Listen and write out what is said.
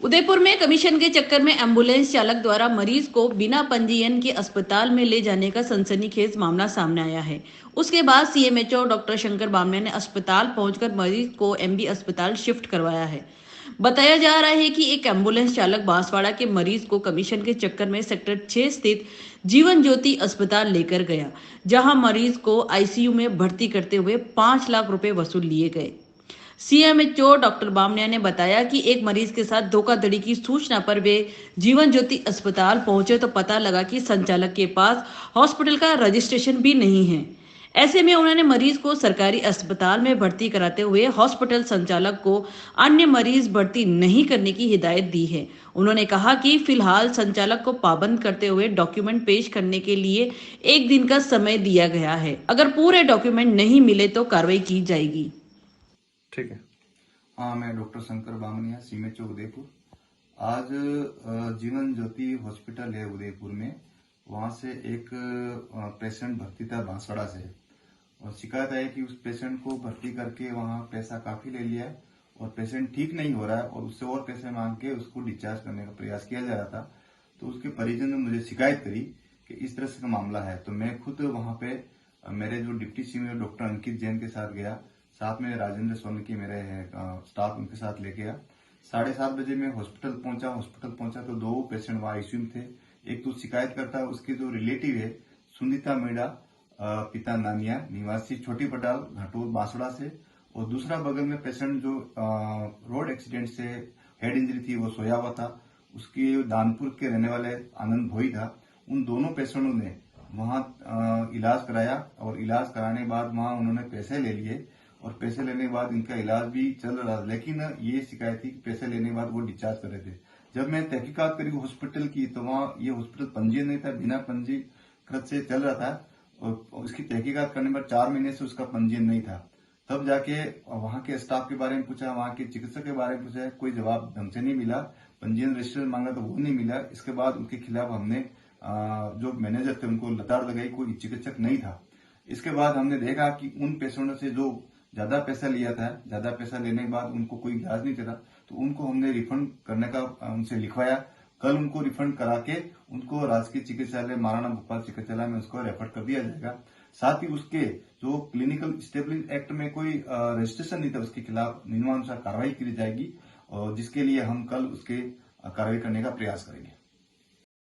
उदयपुर में कमीशन के चक्कर में एम्बुलेंस चालक द्वारा मरीज को बिना पंजीयन के अस्पताल में ले जाने का सनसनीखेज मामला सामने आया है। उसके बाद सीएमएचओ डॉक्टर शंकर बामने ने अस्पताल पहुंचकर मरीज को एमबी अस्पताल शिफ्ट करवाया है। बताया जा रहा है कि एक एम्बुलेंस चालक बांसवाड़ा के मरीज को कमीशन के चक्कर में सेक्टर 6 स्थित जीवन ज्योति अस्पताल लेकर गया, जहां मरीज को आईसीयू में भर्ती करते हुए 5 लाख रुपए वसूल लिए गए। सीएमएचओ डॉक्टर बामनिया ने बताया कि एक मरीज के साथ धोखाधड़ी की सूचना पर वे जीवन ज्योति अस्पताल पहुंचे तो पता लगा कि संचालक के पास हॉस्पिटल का रजिस्ट्रेशन भी नहीं है। ऐसे में उन्होंने मरीज को सरकारी अस्पताल में भर्ती कराते हुए हॉस्पिटल संचालक को अन्य मरीज भर्ती नहीं करने की हिदायत दी है। उन्होंने कहा कि फिलहाल संचालक को पाबंद करते हुए डॉक्यूमेंट पेश करने के लिए 1 दिन का समय दिया गया है। अगर पूरे डॉक्यूमेंट नहीं मिले तो कार्रवाई की जाएगी। ठीक है। हाँ, मैं डॉक्टर शंकर बामनिया, सीएमएचओ उदयपुर। आज जीवन ज्योति हॉस्पिटल है उदयपुर में, वहां से एक पेशेंट भर्ती था बांसवाड़ा से, और शिकायत है कि उस पेशेंट को भर्ती करके वहां पैसा काफी ले लिया है और पेशेंट ठीक नहीं हो रहा है और उससे और पैसे मांग के उसको डिस्चार्ज करने का प्रयास किया जा रहा था। तो उसके परिजन ने मुझे शिकायत करी कि इस तरह से का मामला है, तो मैं खुद वहां पे मेरे जो डिप्टी सीएम डॉक्टर अंकित जैन के साथ गया, साथ में राजेंद्र सोलंकी मेरे स्टाफ उनके साथ लेके गया। 7:30 बजे मैं हॉस्पिटल पहुंचा तो 2 पेशेंट वहां आईसीयू में थे। एक तो शिकायत करता है, उसके जो रिलेटिव है सुनीता मीणा, पिता नानिया, निवासी छोटी पटाल, घाटोल बांसवाड़ा से, और दूसरा बगल में पेशेंट जो रोड एक्सीडेंट से हेड इंजरी थी वो सोया हुआ था, उसके दानपुर के रहने वाले आनंद भोई था। उन दोनों पेशेंटों ने वहां इलाज कराया और इलाज कराने के बाद वहां उन्होंने पैसे ले लिए और पैसे लेने के बाद इनका इलाज भी चल रहा था, लेकिन ये शिकायत थी कि पैसे लेने के बाद वो डिस्चार्ज कर रहे थे। जब मैं तहकीकात करी हॉस्पिटल की तो वहां ये हॉस्पिटल पंजीयन नहीं था, बिना पंजीकृत से चल रहा था और उसकी तहकीकात करने पर 4 महीने से उसका पंजीयन नहीं था। तब जाके वहां के स्टाफ के बारे में पूछा, वहां के चिकित्सक के बारे में पूछा, कोई जवाब ढंग से नहीं मिला। पंजीयन रजिस्टर मांगा तो वो नहीं मिला। इसके बाद उनके खिलाफ हमने जो मैनेजर थे उनको लताड़ लगाई, कोई चिकित्सक नहीं था। इसके बाद हमने देखा कि उन पेशेंटों से जो ज्यादा पैसा लिया था, ज्यादा पैसा लेने के बाद उनको कोई इलाज नहीं चला, तो उनको हमने रिफंड करने का उनसे लिखवाया। कल उनको रिफंड करा के उनको राजकीय चिकित्सालय महाराणा भोपाल चिकित्सालय में उसको रेफर कर दिया जाएगा। साथ ही उसके जो क्लिनिकल स्टेबलिश एक्ट में कोई रजिस्ट्रेशन नहीं था, उसके खिलाफ नियमानुसार कार्रवाई की जाएगी और जिसके लिए हम कल उसके कार्रवाई करने का प्रयास करेंगे।